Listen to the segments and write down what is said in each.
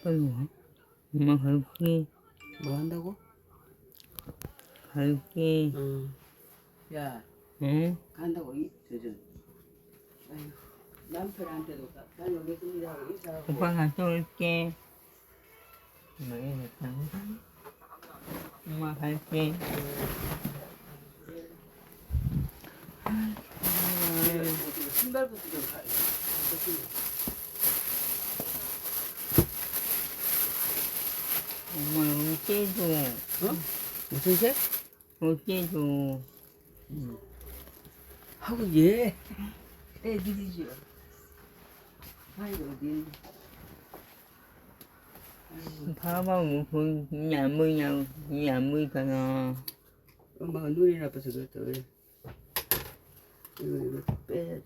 빨리 와. 엄마 갈게. 뭐 한다고? 갈게. 야, 응? 간다고 아휴, 남편한테도 다녀오겠습니다 하고 인사하고. 오빠 갔다 올게. 엄마 이거 엄마 갈게. 신발부터 좀 가. 엄마 어째줘. 어? 무슨 색? 어째줘. 하고 얘 애들이지요. 아이고 어디? 봐봐 뭐 보이냐 안 보이냐고. 이게 안 보이잖아. 엄마가 눈이 나빠서 그랬다 왜? 이거 빼야 돼.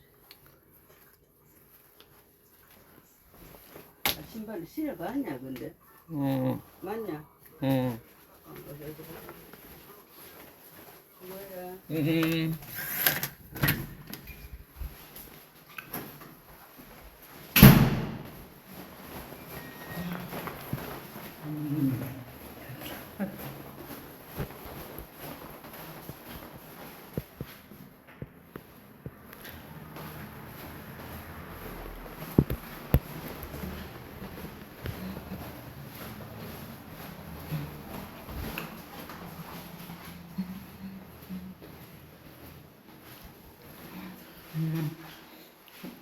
아, 신발을 신어봤냐 근데? 맞냐? 어. 뭐야?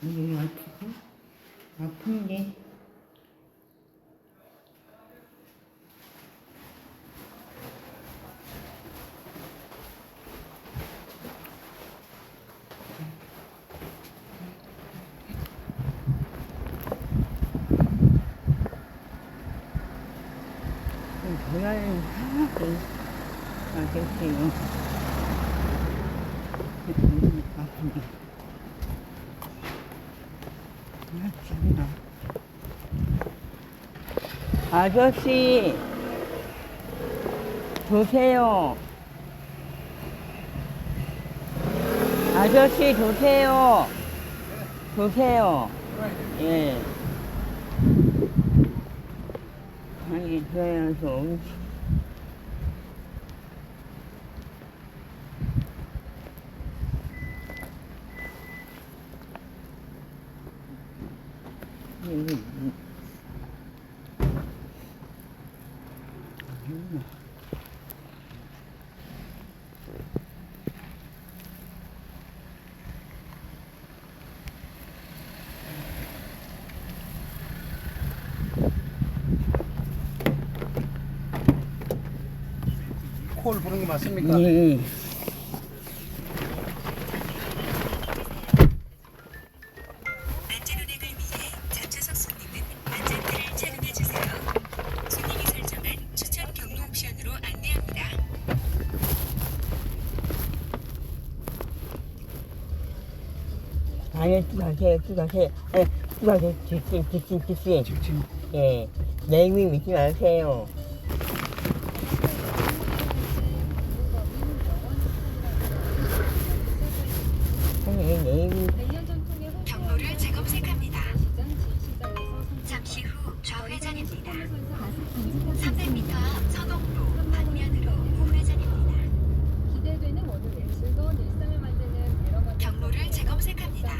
이거 아프고? 아픈데? 전화는 하나도 아저씨요. 아픈데. 참나. 아저씨, 도세요. 아저씨, 도세요. 도세요. 예. 아니, 그래서 엄청. 콜 부는 게 맞습니까? 예. 안전운행을 위해 잠차석 손님은 안전벨을 착용해 주세요. 손님이 설정한 추천 경로 옵션으로 안내합니다. 아니, 가세요. 아니, 가세요. 직진. 예. 내미 믿지 마세요. 아니, 내미. 경로를 재검색합니다. 잠시 후 좌회전입니다. 300m 앞 서동로 반면으로 우회전입니다. 기대되는 오늘의 즐거운 일상을 만드는 에러가 경로를 재검색합니다.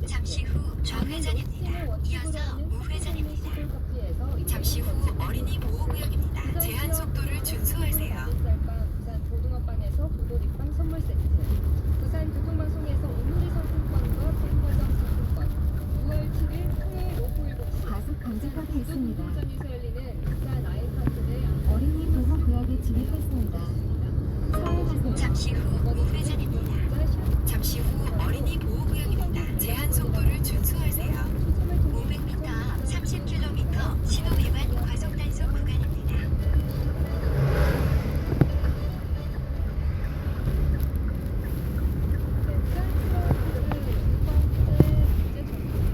잠시 후 좌회전입니다. 이어서 우회전입니다. 잠시 후 어린이 보호구역입니다. 제한 속도를 준수하세요. 부산 고등어빵에서 부도리빵 선물 세트, 부산 교통방송에서 오누리 상품권과 백화점 상품권, 6월 7일 토요일 오후 7시 과속 강제파가 있습니다. 전에서 열리는 부산 아이파크대 어린이 보호 구역에 진입했습니다. 서행하세요. 잠시 후 우회전입니다. 잠시 후 어린이 보호구역입니다. 제한 속도를 준수하세요. 500m 앞 30km 신호 위반 과속 단속 구간입니다.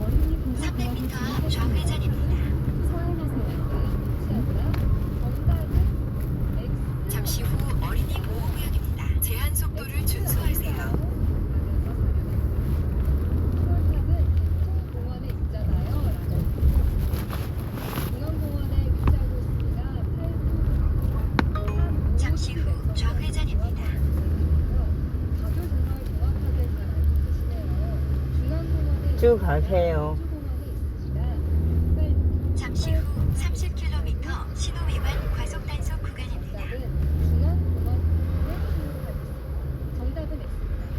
어린이 보호 구역에 300m 앞 진입했습니다. 좌회전입니다. 서행하세요. 잠시 후 어린이 보호구역입니다. 제한 속도를 준수하세요. 쭉 가세요. 우주공항에 있습니다. 잠시 후 30km 신호 위반 과속 단속 구간입니다. 정답은 X입니다.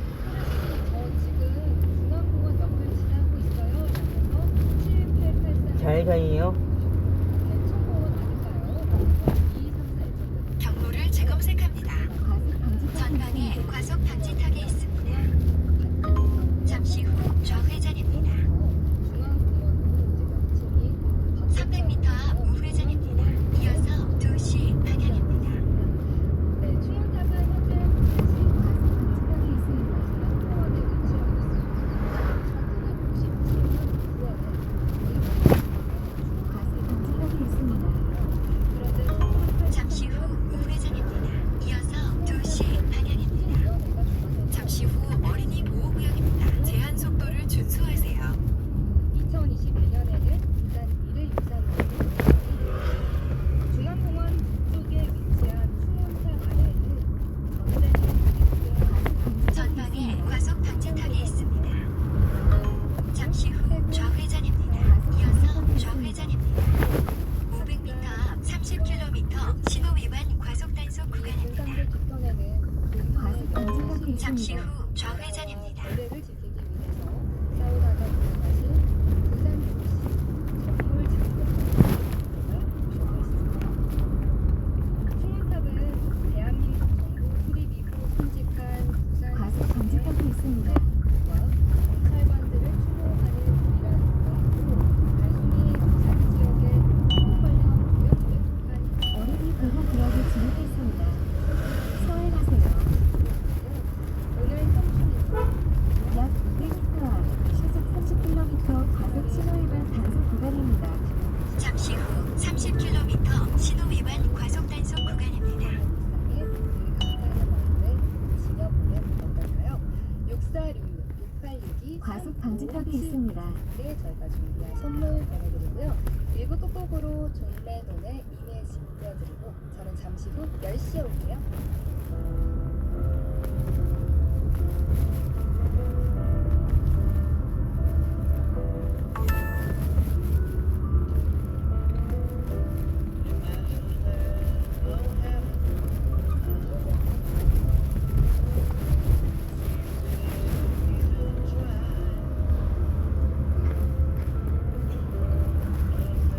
저 지금 중앙공원 옆을 지나고 있어요. 라면서 7883 잘 가요. 대청공원 아닌가요? 2, 3, 4 1 경로를 재검색합니다. 과속 방지턱이 전방에 있습니다. 과속 방지턱이 있습니다. 잠시 후 좌회전입니다. 중앙공원으로 이제 며칠이 300m 앞 우회전입니다. 이어서 2시 방향입니다. 네, 충원탑은 현재 과속 방지턱이 있습니다. 중앙공원에 위치하고 있습니다. 1997년 9월에 과속 방지턱이 있습니다. 잠시 후 우회전입니다. 이어서 2시 방향입니다. 잠시 후 어린이 보호구역입니다. 제한 속도를 준수하세요. 2021년에는 부산 1회 유산으로 중앙공원 북쪽에 위치한 충원탑 아래에는 전방에 과속 방지턱이 있습니다. 잠시 후 좌회전입니다. 이어서 좌회전입니다. 500m 앞 30km 신호 위반 과속 단속 구간입니다. 등산로 뒤편에는 과속 방지턱이 잠시 있습니다. 후 좌회전입니다. 거리를 지키기 위해서 사우나가 운영하신 부산 도시 전몰 장벽 충원탑은 대한민국 정부 수립 이후 손직한 부산 과속 방지턱이 있습니다. 경찰관들을 추모하는 유일한 공간이고 단순히 부산 지역의 홍보 관련 구역에 속한 어린이 보호구역에 진입했습니다. 서해 가세요. 오늘 현충일 약 200m 앞 시속 30km 과속 신호 위반 단속 구간입니다. 잠시 후 30km 신호 위반 과속 단속 구간입니다. 일상에 늘 감사하는 마음을 지녀보면 어떨까요? 6466, 6862 과속 방지턱이 있습니다. 네, 저희가 준비한 선물 보내드리고요. 1부 끝곡으로 존 레논의 이미지 띄워드리고 저는 잠시 후 10시에 올게요.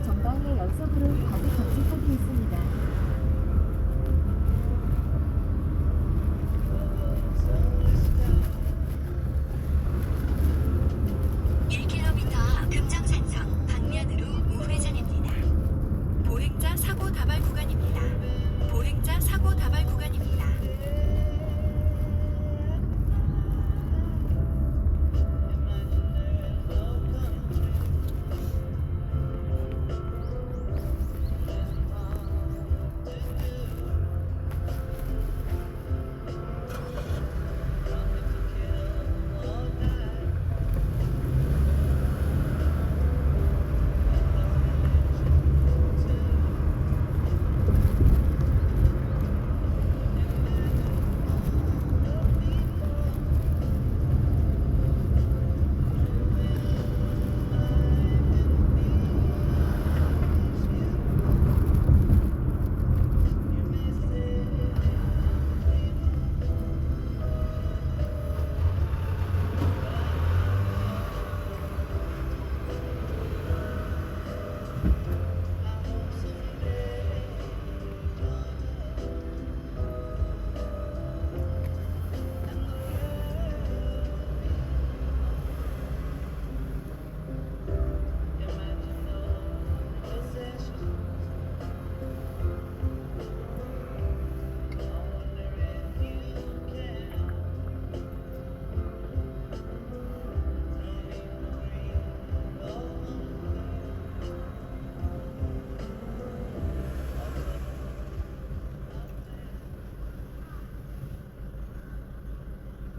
전방에 연속으로 과속 방지턱이 있습니다. 1km 앞 금정산성 방면으로 우회전입니다. 보행자 사고 다발 구간입니다. 보행자 사고 다발 구간입니다.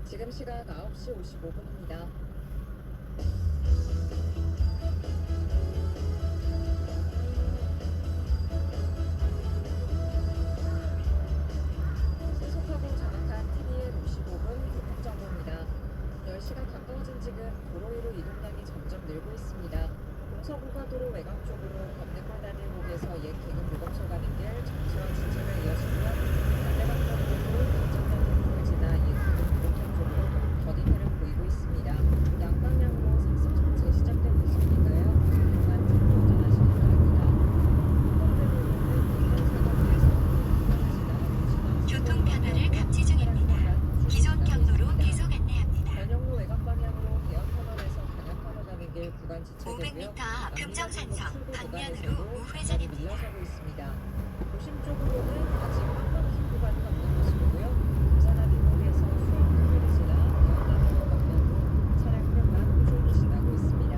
지금 시각 9시 55분입니다. 신속하고 정확한 TDL 55분 교통정보입니다. 10시가 가까워진 지금 도로 위로 이동량이 점점 이어지고 있습니다. 동서고가도로 외곽 쪽으로 건너가는 대목에서 옛 개근 요금소 가는 길 정체와 진체가 이어지고요. 반대방면으로 경정단을 지나 옛 개근 요금소 쪽으로 더딘해를 보이고 있습니다. 양방향으로 상승 정체 시작된 모습이니까요. 그동안 잘 운전하시기 바랍니다. 교통 변화를 감지 중입니다. 기존 경로로 계속 안내합니다. 변형로 외곽 방향으로 대형터널에서 단양터널 가는 길 구간 지체되고요. 500m 앞 금정산성 방면으로 우회전입니다. 밀려서고 있습니다. 도심 쪽으로는 아직 한방길 구간이 없는 모습이고요. 부산한 뒷목에서 수원터널을 지나 대형터널로 방면으로 차량들만 꾸준히 지나고 있습니다.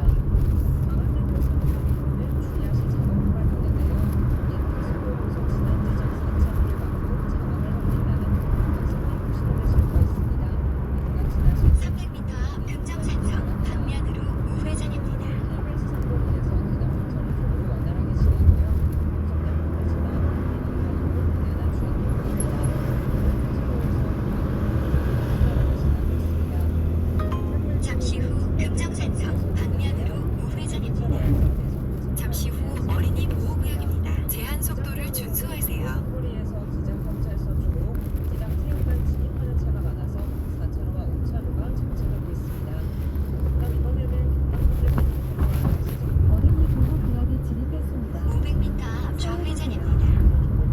광안대교 상편으로는 주의하실 작업 구간이 있는데요. 옛 고속도로에서 지난 지점 4차로를 막고 작업을 하고 있다는 박성민 신호를 설고 있습니다. 이 구간 지나실 300m 앞 금정산성 방면으로 우회전입니다. KBS 상공에서 그냥 부천 쪽으로 원활하게 지나고요. 성남역을 지나 한림역으로 내나 주행입니다. 잠시 후 금정산성 방면으로 우회전입니다. 잠시 후 어린이 보호구역입니다. 제한 속도를 준수하세요. 거리에서 기장경찰서 쪽으로 기장 세우간 진입하는 차가 많아서 4차로와 5차로가 정체되고 있습니다. 그럼 이번에는 어린이 보호 구역에 진입했습니다. 500m 앞 좌회전입니다.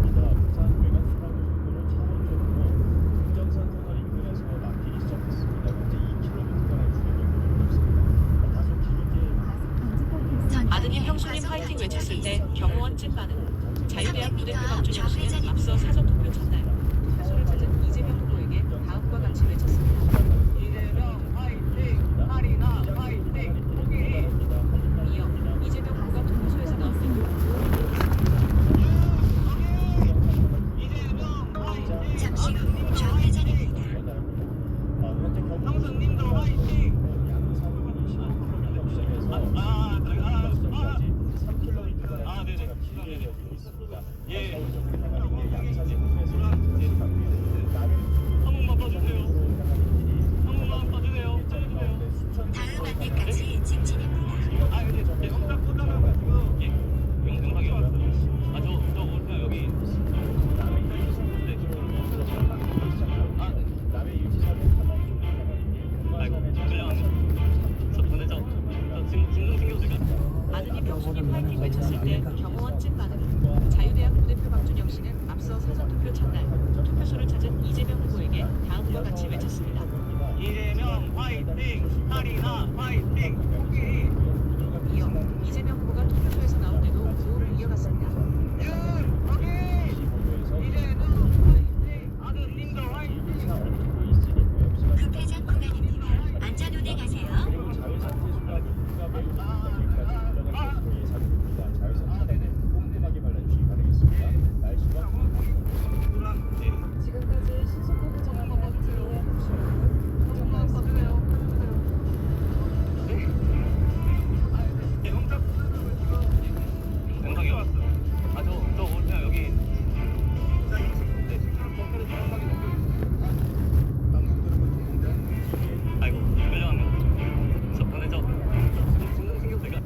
부산 외곽 수방고속도로 창원 쪽으로 금정산터널 인근에서 막히기 시작했습니다. 현재 2km가량 주행이 보이고 있습니다. 다소 길게 아드님 형수님 화이팅 외쳤을 때 경호원 찐반응. 자유대학 부대표 박준영 씨는 앞서 사전 투표 첫날 투표소를 찾은 이재명 후보에게 다음과 같이 외쳤습니다. 이어 이재명 후보가 투표소에서 나올 때도 잠시 후 좌회전입니다. 현재 경북님도 화이팅! 양산으로 시작해서 3km가량 주차가 진행되고 있습니다. 서울쪽으로 향하는 길 양산에 부근에서 정체를 갖고 있는데 한 번만 봐주세요. 한 번만 봐주세요. 다음 안내까지 직진입니다. 영등하게 저 오늘 여기 남해 일지선의 탐험 쪽으로 향하는 길 아이고 금관산에서 저 보내죠. 저 진동 챙겨주세요. 아드님 형수님 화이팅 외쳤을 때 경호원 찐반응. 자유대학 부대표 박준영 씨는 앞서 사전 투표 첫날 투표소를 찾은 이재명 후보에게 다음과 같이 외쳤습니다. 이재명 화이팅! 하리나 화이팅! 코끼리! 이어 이재명 후보가 투표소에서 나올 때도 구호를 이어갔습니다. 아드님도 화이팅! 급회전 구간입니다. 안전 운행하세요. 자외선 태수가 인구가 매우 높은 데까지 올라갈 것으로 예상됩니다. 자외선 차단은 꼼꼼하게 발라주시기 바라겠습니다. 날씨가 지금까지 신속하고 정확한 TV의 혹시라도 정말 써주세요. 영상이 왔어. 저 오늘 여기 아이고 끌려가면 저 보내죠. 진동 챙겨주세요.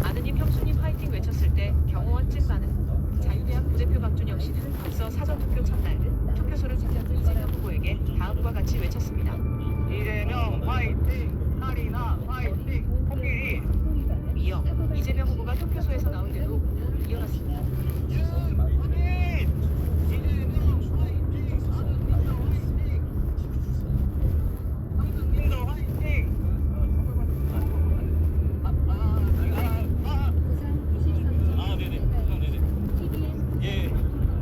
아드님 형수님 화이팅 외쳤을 때 경호원 찐반응. 자유대학 부대표 박준영 씨는 앞서 사전 투표 첫날 투표소를 찾은 이재명 후보에게 다음과 같이 외쳤습니다. 이재명 화이팅! 하리나 화이팅! 코끼리! 이어 이재명 후보가 투표소에서 나올 때도 구호를 이어갔습니다. 형수님도 화이팅! 아 네네. 네네. 예.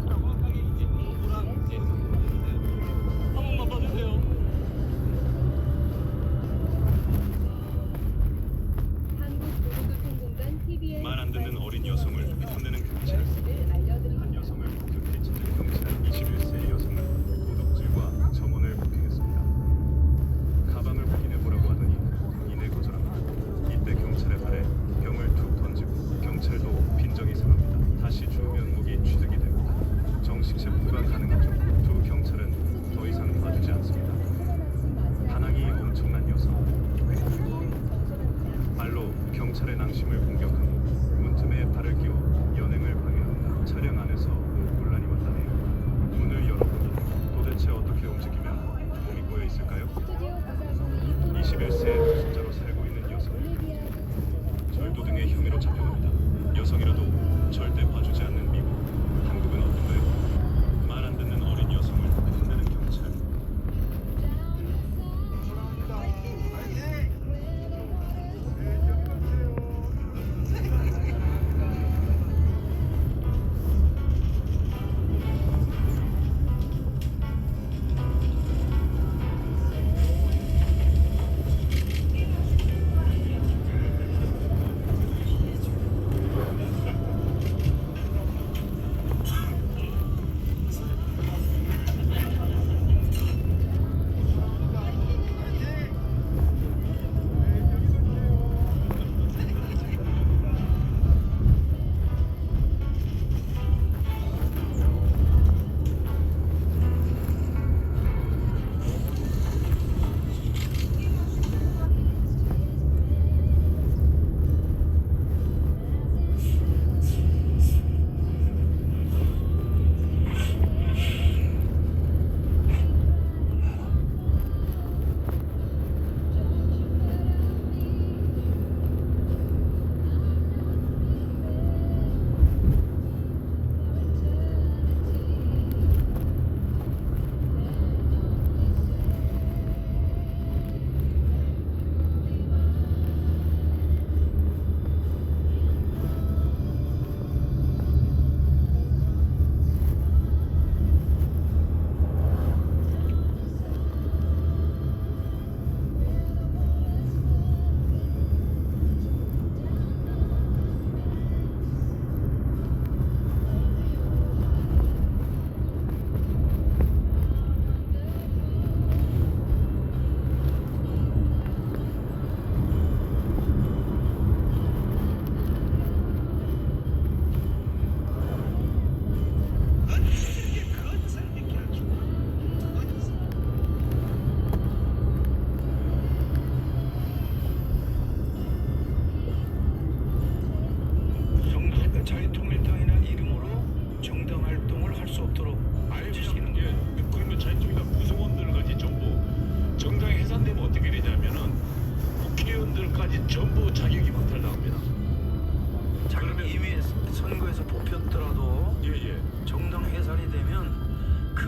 정확하게 이제 누구랑 이제 한 번만 봐주세요. 한국도로교통공단 TVN 말 안 듣는 어린 여성을 혼내는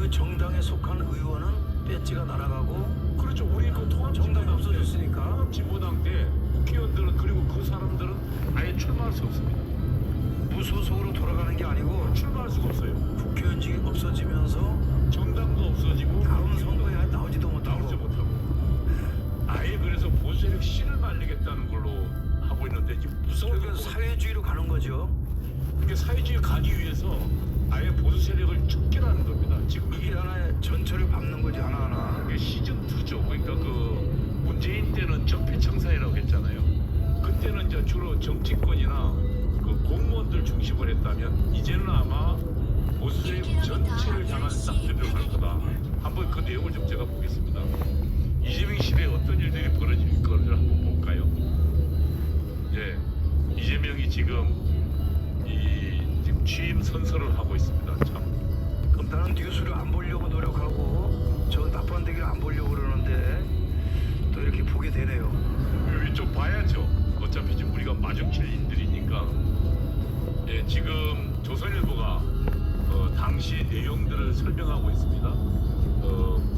그 정당에 속한 의원은 배지가 날아가고 그렇죠. 우리 그 통합 정당이 없어졌으니까. 진보당 때 국회의원들은 그리고 그 사람들은 아예 출마할 수 없습니다. 무소속으로 돌아가는 게 아니고 출마할 수가 없어요. 국회의원직이 없어지면서 정당도 없어지고 다음 선거에 나오지도 못하고. 나오지 못하고 아예 그래서 보수 세력 씨를 말리겠다는 걸로 하고 있는데 지금 그러니까 무서워서 사회주의로 가는 거죠. 그게 사회주의 가기 위해서 아예 보수 세력을 쫓기라는 겁니다. 지금 이게 하나의 전철을 밟는 거지 하나하나. 이게 시즌 2죠. 그러니까 그 문재인 때는 적폐청사회라고 했잖아요. 그때는 이제 주로 정치권이나 그 공무원들 중심으로 했다면 이제는 아마 보수 세력 전체를 향한 싹들을 갈 거다. 한번 그 내용을 좀 제가 보겠습니다. 이재명 시대에 어떤 일들이 벌어질 거를 한번 볼까요? 예, 이재명이 지금 지금 취임 선서를 하고 있습니다. 참. 그럼 나는 뉴스를 안 보려고 노력하고 저 나쁜 데기를 안 보려고 그러는데 또 이렇게 보게 되네요. 좀 봐야죠. 어차피 지금 우리가 마주칠 일들이니까. 예, 지금 조선일보가 당시 내용들을 설명하고 있습니다.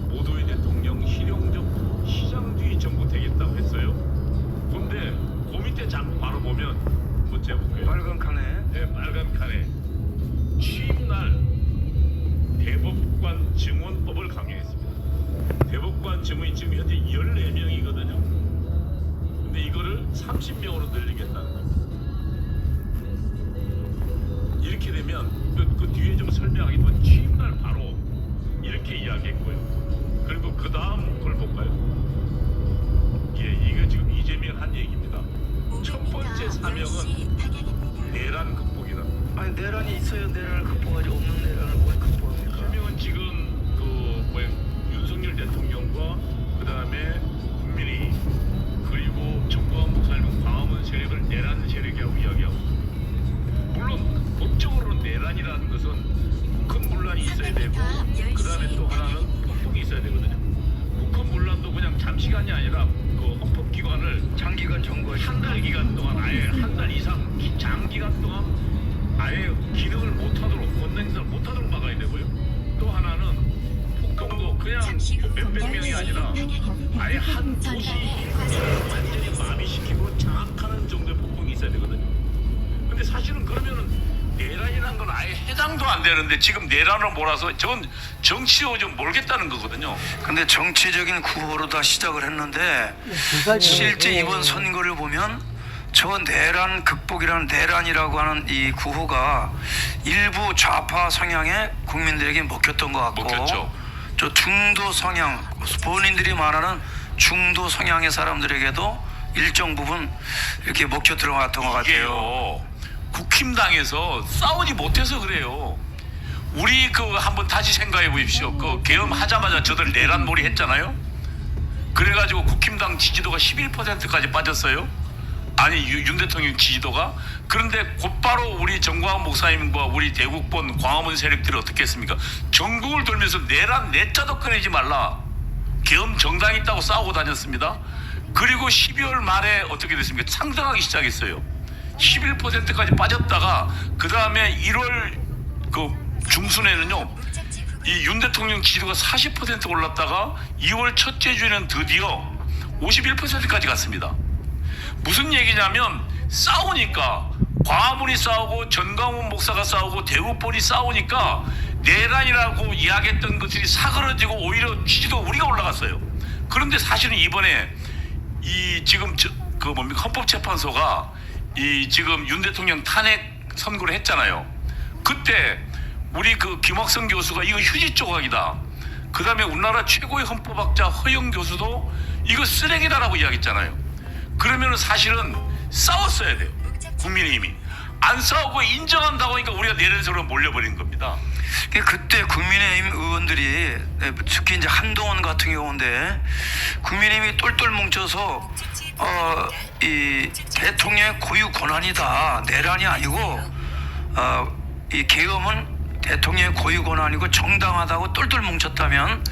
모도의 대통령 희룡적 시장 뒤 정부 되겠다고 했어요. 근데 그 밑에 장 바로 보면 한번 재볼게요. 빨간 칸에. 네, 빨간 칸에 취임날 대법관 증언법을 강행했습니다. 대법관 증언이 지금 현재 14명이거든요. 근데 이거를 30명으로 늘리겠다는 겁니다. 이렇게 되면 그 뒤에 좀 설명하겠지만 취임날 바로 이렇게 이야기했고요. 그리고 그 다음 걸 볼까요? 예, 이거 지금 이재명 한 얘기입니다. 첫 번째 사명은 내란 극복이다. 아니 내란이 있어야 내란을 극복하지 없는 내란을 뭘 극복합니까? 이재명은 지금 윤석열 대통령과 그 다음에 국민이 그리고 정광훈 목사님은 광화문 세력을 내란 세력이라고 이야기하고 있습니다. 물론 법적으로는 내란이라는 것은 국헌 문란이 있어야 되고 그 다음에 또 하나는 폭동이 있어야 되거든요. 국헌 문란도 그냥 잠시간이 아니라 그 헌법기관을 장기간 점거하시. 한 달 기간 동안 아예 한 달 이상 장기간 동안 아예 기능을 못하도록 권능을 못하도록 막아야 되고요. 또 하나는 폭동도 그냥 몇백 명이 아니라 아예 한 도시 완전히 마비시키고 장악하는 정도의 폭동이 있어야 되거든요. 근데 사실은 그러면은 내란이라는 건 아예 해당도 안 되는데 지금 내란으로 몰아서 저건 정치로 좀 몰겠다는 거거든요. 근데 정치적인 구호로 다 시작을 했는데 실제 이번 선거를 보면 저 내란 극복이라는 내란이라고 하는 이 구호가 일부 좌파 성향의 국민들에게 먹혔던 것 같고 먹혔죠. 저 중도 성향 본인들이 말하는 중도 성향의 사람들에게도 일정 부분 이렇게 먹혀 들어갔던 것 같아요. 이게요, 국힘당에서 싸우지 못해서 그래요. 우리 그 한번 다시 생각해 보십시오. 그 계엄하자마자 저들 내란몰이 했잖아요. 그래가지고 국힘당 지지도가 11%까지 빠졌어요. 아니 윤 대통령 지지도가. 그런데 곧바로 우리 정광훈 목사님과 우리 대국본 광화문 세력들이 어떻게 했습니까? 전국을 돌면서 내란 내자도 꺼내지 말라. 계엄 정당이 있다고 싸우고 다녔습니다. 그리고 12월 말에 어떻게 됐습니까? 상승하기 시작했어요. 11%까지 빠졌다가 그 다음에 1월 그 중순에는요, 이 윤 대통령 지지도가 40% 올랐다가 2월 첫째 주에는 드디어 51%까지 갔습니다. 무슨 얘기냐면 싸우니까 광화문이 싸우고 전광훈 목사가 싸우고 대국본이 싸우니까 내란이라고 이야기했던 것들이 사그러지고 오히려 지지도 우리가 올라갔어요. 그런데 사실은 이번에 이 지금 그 뭡니까 헌법재판소가 이 지금 윤 대통령 탄핵 선고를 했잖아요. 그때 우리 그 김학성 교수가 이거 휴지 조각이다. 그 다음에 우리나라 최고의 헌법학자 허영 교수도 이거 쓰레기다라고 이야기했잖아요. 그러면은 사실은 싸웠어야 돼요. 국민의힘이 안 싸우고 인정한다고 하니까 우리가 내란으로 몰려버린 겁니다. 그때 국민의힘 의원들이 특히 이제 한동훈 같은 경우인데 국민의힘이 똘똘 뭉쳐서 이 대통령의 고유 권한이다, 내란이 아니고 이 계엄은 대통령의 고유 권한이고 정당하다고 똘똘 뭉쳤다면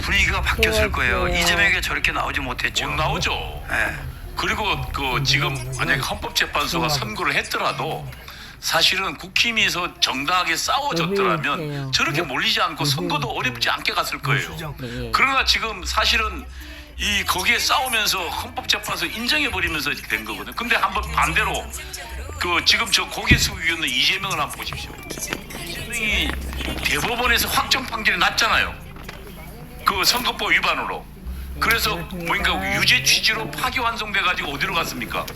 분위기가 바뀌었을 거예요. 이재명이 저렇게 나오지 못했죠. 못 나오죠. 네. 그리고 그 지금 만약에 헌법재판소가 선고를 했더라도 사실은 국힘에서 정당하게 싸워졌더라면 저렇게 몰리지 않고 선거도 어렵지 않게 갔을 거예요. 그러나 지금 사실은 이 거기에 싸우면서 헌법재판소 인정해버리면서 된 거거든요. 근데 한번 반대로 그 지금 저 고개 숙이고 있는 이재명을 한번 보십시오. 이재명이 대법원에서 확정 판결이 났잖아요. 그 선거법 위반으로. 그래서 뭔가 유죄 취지로 파기환송돼 가지고 어디로 갔습니까?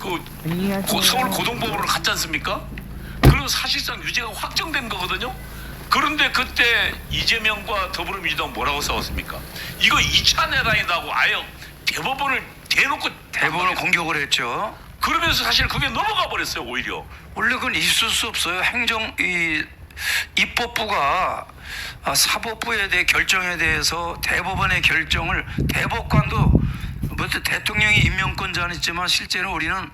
그 서울 고등법원으로 갔지 않습니까? 그리고 사실상 유죄가 확정된 거거든요. 그런데 그때 이재명과 더불어민주당 뭐라고 싸웠습니까? 이거 2차 내란이라고 아예 대법원을 대법원을 공격을 했죠. 그러면서 사실 그게 넘어가 버렸어요. 오히려 원래 그건 있을 수 없어요. 입법부가 사법부에 대해 결정에 대해서 대법원의 결정을 대법관도 대통령이 임명권자는 실제로 우리는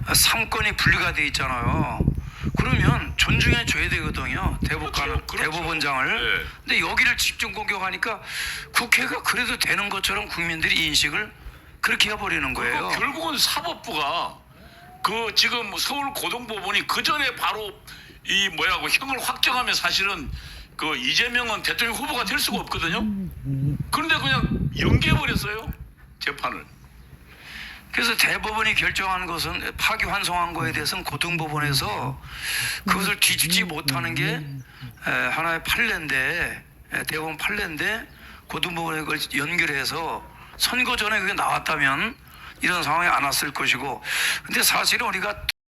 3권이 분리가 돼 있잖아요. 그러면 존중해 줘야 되거든요. 대법관은 그렇죠. 대법원장을. 네. 근데 여기를 집중 공격하니까 국회가 그래도 되는 것처럼 국민들이 인식을 그렇게 해버리는 거예요. 결국은 사법부가 그 지금 서울 고등법원이 그 전에 바로 이 뭐야고 형을 확정하면 사실은 그 이재명은 대통령 후보가 될 수가 없거든요. 그런데 그냥 연기해버렸어요 재판을. 그래서 대법원이 결정한 것은 파기환송한 거에 대해서는 고등법원에서 그것을 뒤집지 못하는 게 하나의 판례인데, 대법원 판례인데 고등법원에 그걸 연결해서 선거 전에 그게 나왔다면 이런 상황이 안 왔을 것이고, 근데 사실은 우리가